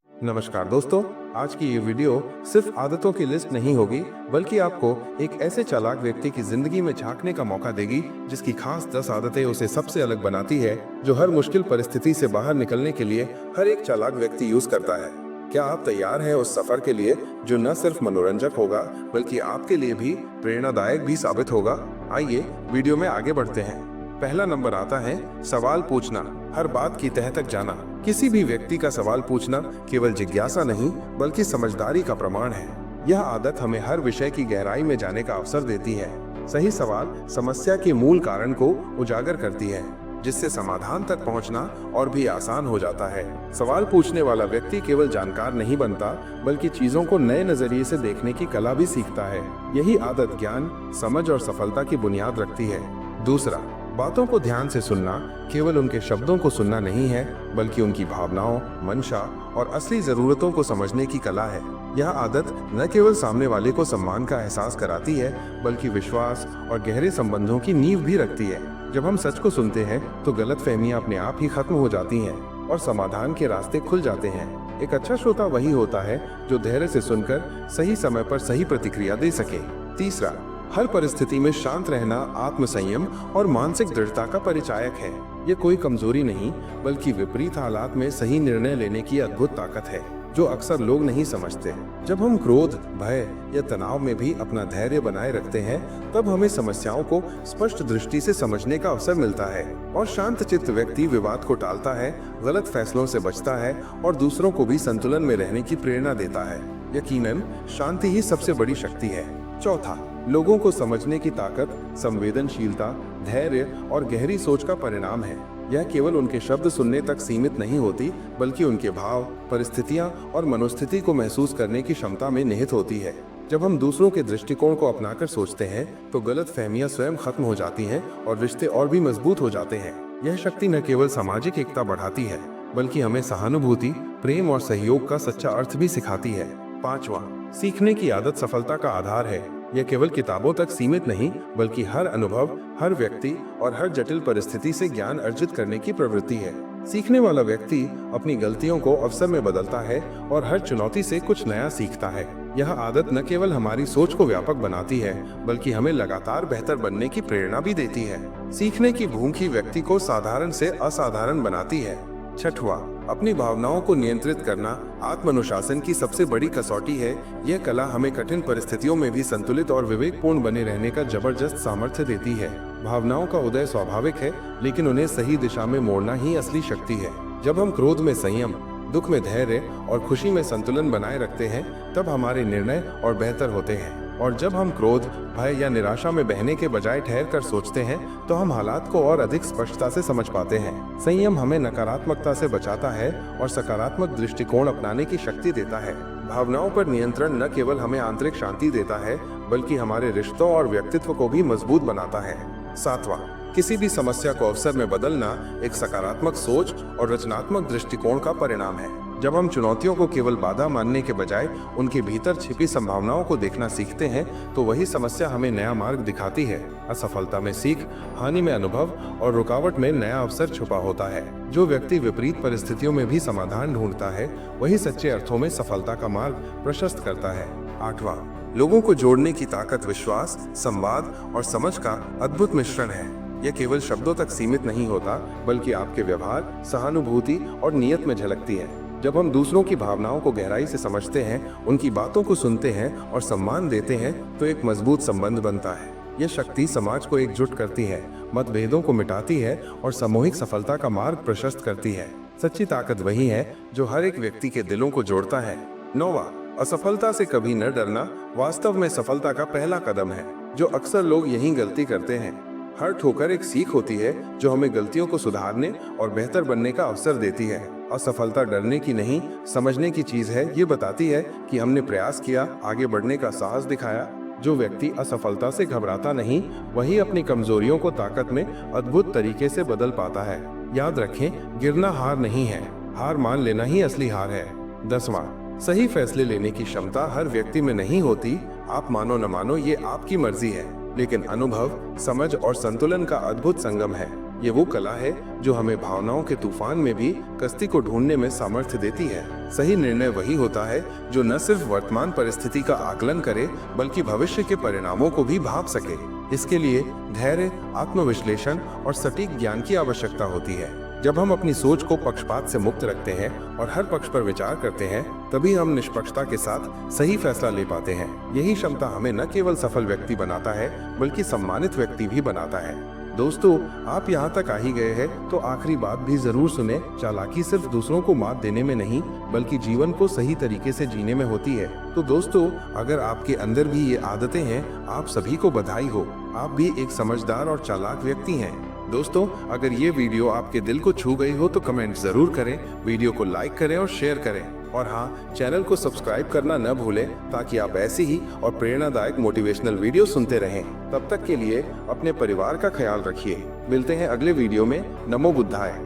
नमस्कार दोस्तों, आज की ये वीडियो सिर्फ आदतों की लिस्ट नहीं होगी, बल्कि आपको एक ऐसे चालाक व्यक्ति की जिंदगी में झांकने का मौका देगी जिसकी खास 10 आदतें उसे सबसे अलग बनाती है, जो हर मुश्किल परिस्थिति से बाहर निकलने के लिए हर एक चालाक व्यक्ति यूज करता है। क्या आप तैयार हैं उस सफर के लिए जो न सिर्फ मनोरंजक होगा बल्कि आपके लिए भी प्रेरणादायक भी साबित होगा? आइए वीडियो में आगे बढ़ते हैं। पहला नंबर आता है सवाल पूछना, हर बात की तह तक जाना। किसी भी व्यक्ति का सवाल पूछना केवल जिज्ञासा नहीं बल्कि समझदारी का प्रमाण है। यह आदत हमें हर विषय की गहराई में जाने का अवसर देती है। सही सवाल समस्या के मूल कारण को उजागर करती है, जिससे समाधान तक पहुंचना और भी आसान हो जाता है। सवाल पूछने वाला व्यक्ति केवल जानकार नहीं बनता बल्कि चीजों को नए नजरिए से देखने की कला भी सीखता है। यही आदत ज्ञान, समझ और सफलता की बुनियाद रखती है। दूसरा, बातों को ध्यान से सुनना केवल उनके शब्दों को सुनना नहीं है बल्कि उनकी भावनाओं, मंशा और असली जरूरतों को समझने की कला है। यह आदत न केवल सामने वाले को सम्मान का एहसास कराती है बल्कि विश्वास और गहरे संबंधों की नींव भी रखती है। जब हम सच को सुनते हैं तो गलतफहमियां अपने आप ही खत्म हो जाती हैं और समाधान के रास्ते खुल जाते हैं। एक अच्छा श्रोता वही होता है जो धैर्य से सुनकर सही समय पर सही प्रतिक्रिया दे सके। तीसरा, हर परिस्थिति में शांत रहना आत्मसंयम और मानसिक दृढ़ता का परिचायक है। ये कोई कमजोरी नहीं बल्कि विपरीत हालात में सही निर्णय लेने की अद्भुत ताकत है, जो अक्सर लोग नहीं समझते। जब हम क्रोध, भय या तनाव में भी अपना धैर्य बनाए रखते हैं, तब हमें समस्याओं को स्पष्ट दृष्टि से समझने का अवसर मिलता है। और शांत चित्त व्यक्ति विवाद को टालता है, गलत फैसलों से बचता है और दूसरों को भी संतुलन में रहने की प्रेरणा देता है। यकीनन शांति ही सबसे बड़ी शक्ति है। चौथा, लोगों को समझने की ताकत संवेदनशीलता, धैर्य और गहरी सोच का परिणाम है। यह केवल उनके शब्द सुनने तक सीमित नहीं होती बल्कि उनके भाव, परिस्थितियां और मनोस्थिति को महसूस करने की क्षमता में निहित होती है। जब हम दूसरों के दृष्टिकोण को अपनाकर सोचते हैं तो गलत फहमियां स्वयं खत्म हो जाती हैं और रिश्ते और भी मजबूत हो जाते हैं। यह शक्ति न केवल सामाजिक एकता बढ़ाती है बल्कि हमें सहानुभूति, प्रेम और सहयोग का सच्चा अर्थ भी सिखाती है। पांचवा, सीखने की आदत सफलता का आधार है। यह केवल किताबों तक सीमित नहीं बल्कि हर अनुभव, हर व्यक्ति और हर जटिल परिस्थिति से ज्ञान अर्जित करने की प्रवृत्ति है। सीखने वाला व्यक्ति अपनी गलतियों को अवसर में बदलता है और हर चुनौती से कुछ नया सीखता है। यह आदत न केवल हमारी सोच को व्यापक बनाती है बल्कि हमें लगातार बेहतर बनने की प्रेरणा भी देती है। सीखने की भूख ही व्यक्ति को साधारण से असाधारण बनाती है। छठवां, अपनी भावनाओं को नियंत्रित करना आत्मानुशासन की सबसे बड़ी कसौटी है। यह कला हमें कठिन परिस्थितियों में भी संतुलित और विवेकपूर्ण बने रहने का जबरदस्त सामर्थ्य देती है। भावनाओं का उदय स्वाभाविक है, लेकिन उन्हें सही दिशा में मोड़ना ही असली शक्ति है। जब हम क्रोध में संयम, दुख में धैर्य और खुशी में संतुलन बनाए रखते हैं, तब हमारे निर्णय और बेहतर होते हैं। और जब हम क्रोध, भय या निराशा में बहने के बजाय ठहर कर सोचते हैं तो हम हालात को और अधिक स्पष्टता से समझ पाते हैं। संयम हमें नकारात्मकता से बचाता है और सकारात्मक दृष्टिकोण अपनाने की शक्ति देता है। भावनाओं पर नियंत्रण न केवल हमें आंतरिक शांति देता है बल्कि हमारे रिश्तों और व्यक्तित्व को भी मजबूत बनाता है। सातवां, किसी भी समस्या को अवसर में बदलना एक सकारात्मक सोच और रचनात्मक दृष्टिकोण का परिणाम है। जब हम चुनौतियों को केवल बाधा मानने के बजाय उनके भीतर छिपी संभावनाओं को देखना सीखते हैं तो वही समस्या हमें नया मार्ग दिखाती है। असफलता में सीख, हानि में अनुभव और रुकावट में नया अवसर छुपा होता है। जो व्यक्ति विपरीत परिस्थितियों में भी समाधान ढूंढता है वही सच्चे अर्थों में सफलता का मार्ग प्रशस्त करता है। आठवां, लोगों को जोड़ने की ताकत विश्वास, संवाद और समझ का अद्भुत मिश्रण है। यह केवल शब्दों तक सीमित नहीं होता बल्कि आपके व्यवहार, सहानुभूति और नियत में झलकती है। जब हम दूसरों की भावनाओं को गहराई से समझते हैं, उनकी बातों को सुनते हैं और सम्मान देते हैं तो एक मजबूत संबंध बनता है। यह शक्ति समाज को एकजुट करती है, मतभेदों को मिटाती है और सामूहिक सफलता का मार्ग प्रशस्त करती है। सच्ची ताकत वही है जो हर एक व्यक्ति के दिलों को जोड़ता है। नौवां, असफलता से कभी न डरना वास्तव में सफलता का पहला कदम है। जो अक्सर लोग यही गलती करते हैं। हर ठोकर एक सीख होती है जो हमें गलतियों को सुधारने और बेहतर बनने का अवसर देती है। असफलता डरने की नहीं, समझने की चीज है। ये बताती है कि हमने प्रयास किया, आगे बढ़ने का साहस दिखाया। जो व्यक्ति असफलता से घबराता नहीं, वही अपनी कमजोरियों को ताकत में अद्भुत तरीके से बदल पाता है। याद रखें, गिरना हार नहीं है, हार मान लेना ही असली हार है। 10वां, सही फैसले लेने की क्षमता हर व्यक्ति में नहीं होती। आप मानो न मानो ये आपकी मर्जी है, लेकिन अनुभव, समझ और संतुलन का अद्भुत संगम है। ये वो कला है जो हमें भावनाओं के तूफान में भी कश्ती को ढूंढने में सामर्थ्य देती है। सही निर्णय वही होता है जो न सिर्फ वर्तमान परिस्थिति का आकलन करे बल्कि भविष्य के परिणामों को भी भांप सके। इसके लिए धैर्य, आत्मविश्लेषण और सटीक ज्ञान की आवश्यकता होती है। जब हम अपनी सोच को पक्षपात से मुक्त रखते हैं और हर पक्ष पर विचार करते हैं, तभी हम निष्पक्षता के साथ सही फैसला ले पाते हैं। यही क्षमता हमें न केवल सफल व्यक्ति बनाता है बल्कि सम्मानित व्यक्ति भी बनाता है। दोस्तों, आप यहाँ तक आ ही गए हैं तो आखिरी बात भी जरूर सुने। चालाकी सिर्फ दूसरों को मात देने में नहीं बल्कि जीवन को सही तरीके से जीने में होती है। तो दोस्तों, अगर आपके अंदर भी ये आदतें हैं, आप सभी को बधाई हो। आप भी एक समझदार और चालाक व्यक्ति हैं। दोस्तों, अगर ये वीडियो आपके दिल को छू गई हो तो कमेंट जरूर करें, वीडियो को लाइक करें और शेयर करें। और हाँ, चैनल को सब्सक्राइब करना न भूलें ताकि आप ऐसी ही और प्रेरणादायक मोटिवेशनल वीडियो सुनते रहें। तब तक के लिए अपने परिवार का ख्याल रखिए। मिलते हैं अगले वीडियो में। नमो बुद्धाय।